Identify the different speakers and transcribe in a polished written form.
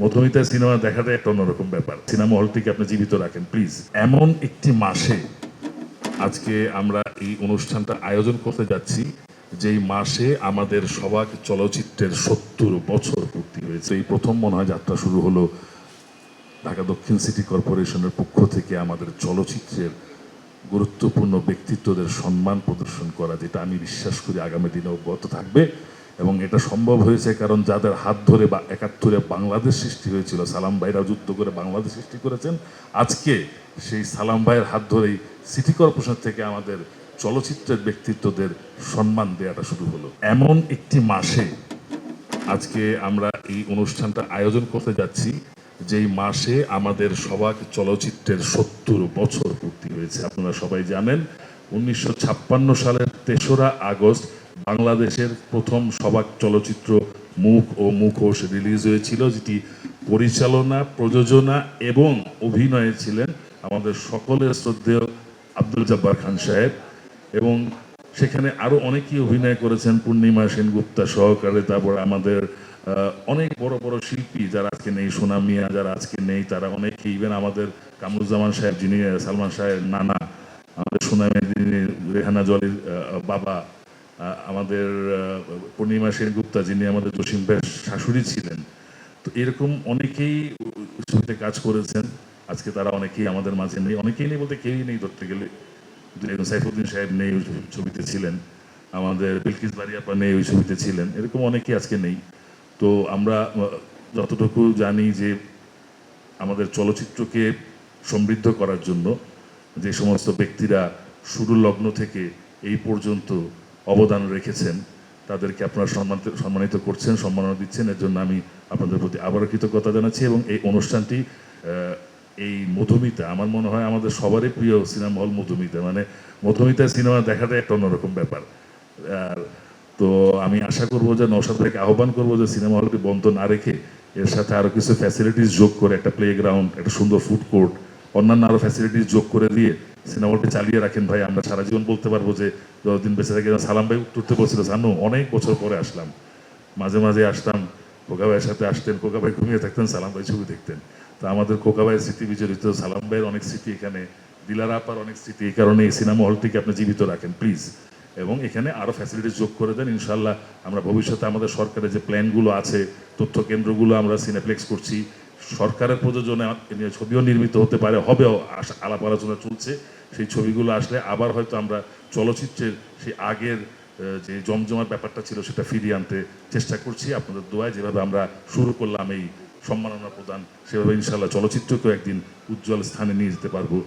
Speaker 1: Madhumita cinema দেখাটা একটা অন্যরকম ব্যাপার। সিনেমা হলটিকে আপনি জীবিত রাখেন প্লিজ। এমন একটি মাসে আজকে আমরা এই অনুষ্ঠানটা আয়োজন করতে যাচ্ছি, যেই মাসে আমাদের সবাক চলচ্চিত্রের ৭০ বছর পূর্তি হয়েছে। এই প্রথম মনে হয় যাত্রা শুরু হলো ঢাকা দক্ষিণ সিটি কর্পোরেশনের পক্ষ থেকে আমাদের চলচ্চিত্রের গুরুত্বপূর্ণ ব্যক্তিত্বদের সম্মান প্রদর্শন করা, যেটা আমি বিশ্বাস করি আগামী দিনে অব্যাহত থাকবে। এবং এটা সম্ভব হয়েছে কারণ যাদের হাত ধরে বা ৭১-এ বাংলাদেশ সৃষ্টি হয়েছিল, সালাম ভাইরা যুদ্ধ করে বাংলাদেশ সৃষ্টি করেছেন, আজকে সেই সালাম ভাইয়ের হাত ধরেই সিটি কর্পোরেশন থেকে আমাদের চলচ্চিত্রের ব্যক্তিত্বদের সম্মান দেওয়াটা শুরু হলো। এমন একটি মাসে আজকে আমরা এই অনুষ্ঠানটা আয়োজন করতে যাচ্ছি, যেই মাসে আমাদের সবাক চলচ্চিত্রের ৭০ বছর পূর্তি হয়েছে। আপনারা সবাই জানেন ১৯৫৬ সালের ৩রা আগস্ট বাংলাদেশের প্রথম সবাক চলচ্চিত্র মুখ ও মুখোশ রিলিজ হয়েছিল, যেটি পরিচালনা, প্রযোজনা এবং অভিনয়ে ছিলেন আমাদের সকলের শ্রদ্ধেয় আব্দুল জব্বার খান সাহেব। এবং সেখানে আরও অনেকেই অভিনয় করেছেন, পূর্ণিমা সেনগুপ্তা সহকারে। তারপর আমাদের অনেক বড় বড় শিল্পী যারা আজকে নেই, সোনা মিয়া যারা আজকে নেই, তারা অনেকে, ইভেন আমাদের কামরুজ্জামান সাহেব যিনি সালমান সাহেব নানা, আমাদের সোনা মেদিনী রেহানা জলির বাবা, আমাদের পূর্ণিমা সেনগুপ্তা যিনি আমাদের জসিম ভাইয়ের শাশুড়ি ছিলেন। তো এরকম অনেকেই ছবিতে কাজ করেছেন। আজকে তারা অনেকেই আমাদের মাঝে নেই, অনেকেই নেই বলতে কেউই নেই ধরতে গেলে। সাইফুদ্দিন সাহেব নেই, ওই ছবিতে ছিলেন। আমাদের বিলকিস বারিয়াপা নেই, ওই ছবিতে ছিলেন। এরকম অনেকেই আজকে নেই। তো আমরা যতটুকু জানি যে আমাদের চলচ্চিত্রকে সমৃদ্ধ করার জন্য যে সমস্ত ব্যক্তিরা শুরু লগ্ন থেকে এই পর্যন্ত অবদান রেখেছেন, তাদেরকে আপনারা সম্মানিত করছেন, সম্মাননা দিচ্ছেন। এর জন্য আমি আপনাদের প্রতি আবারও কৃতজ্ঞতা জানাচ্ছি। এবং এই অনুষ্ঠানটি এই মধুমিতা, আমার মনে হয় আমাদের সবারই প্রিয় সিনেমা হল মধুমিতা। মানে মধুমিতা সিনেমা দেখাটা একটা অন্যরকম ব্যাপার। আর তো আমি আশা করবো যে নওশাদ ভাইকে আহ্বান করবো যে সিনেমা হলটি বন্ধ না রেখে এর সাথে আরও কিছু ফ্যাসিলিটিস যোগ করে, একটা প্লে গ্রাউন্ড, একটা সুন্দর ফুড কোর্ট, অন্যান্য আরও ফ্যাসিলিটিস যোগ করে দিয়ে সিনেমা হলটি চালিয়ে রাখেন ভাই। আমরা সারা জীবন বলতে পারবো যে যতদিন বেঁচে থাকে। সালাম ভাই উঠতে বলছিল, জানো অনেক বছর পরে আসলাম, মাঝে মাঝে আসতাম, কোকা ভাইয়ের সাথে আসতেন, কোকা ভাই ঘুমিয়ে থাকতেন, সালাম ভাই ছবি দেখতেন। তো আমাদের কোকা ভাইয়ের স্মৃতি বিজড়িত, সালাম ভাইয়ের অনেক স্মৃতি এখানে, দিলারা আপার অনেক স্মৃতি। এই কারণে এই সিনেমা হলটিকে আপনি জীবিত রাখেন প্লিজ, এবং এখানে আরও ফ্যাসিলিটিস যোগ করে দেন। ইনশাল্লাহ আমরা ভবিষ্যতে আমাদের সরকারের যে প্ল্যানগুলো আছে, তথ্য কেন্দ্রগুলো আমরা সিনেপ্লেক্স করছি, সরকারের প্রযোজনে ছবিও নির্মিত হতে পারে, হবেও, আলাপ আলোচনা চলছে। সেই ছবিগুলো আসলে আবার হয়তো আমরা চলচ্চিত্রের সেই আগের যে জমজমার ব্যাপারটা ছিল সেটা ফিরিয়ে আনতে চেষ্টা করছি। আপনাদের দোয়ায় যেভাবে আমরা শুরু করলাম এই সম্মাননা প্রদান, সেভাবে ইনশাল্লাহ চলচ্চিত্রকেও একদিন উজ্জ্বল স্থানে নিয়ে যেতে পারবো।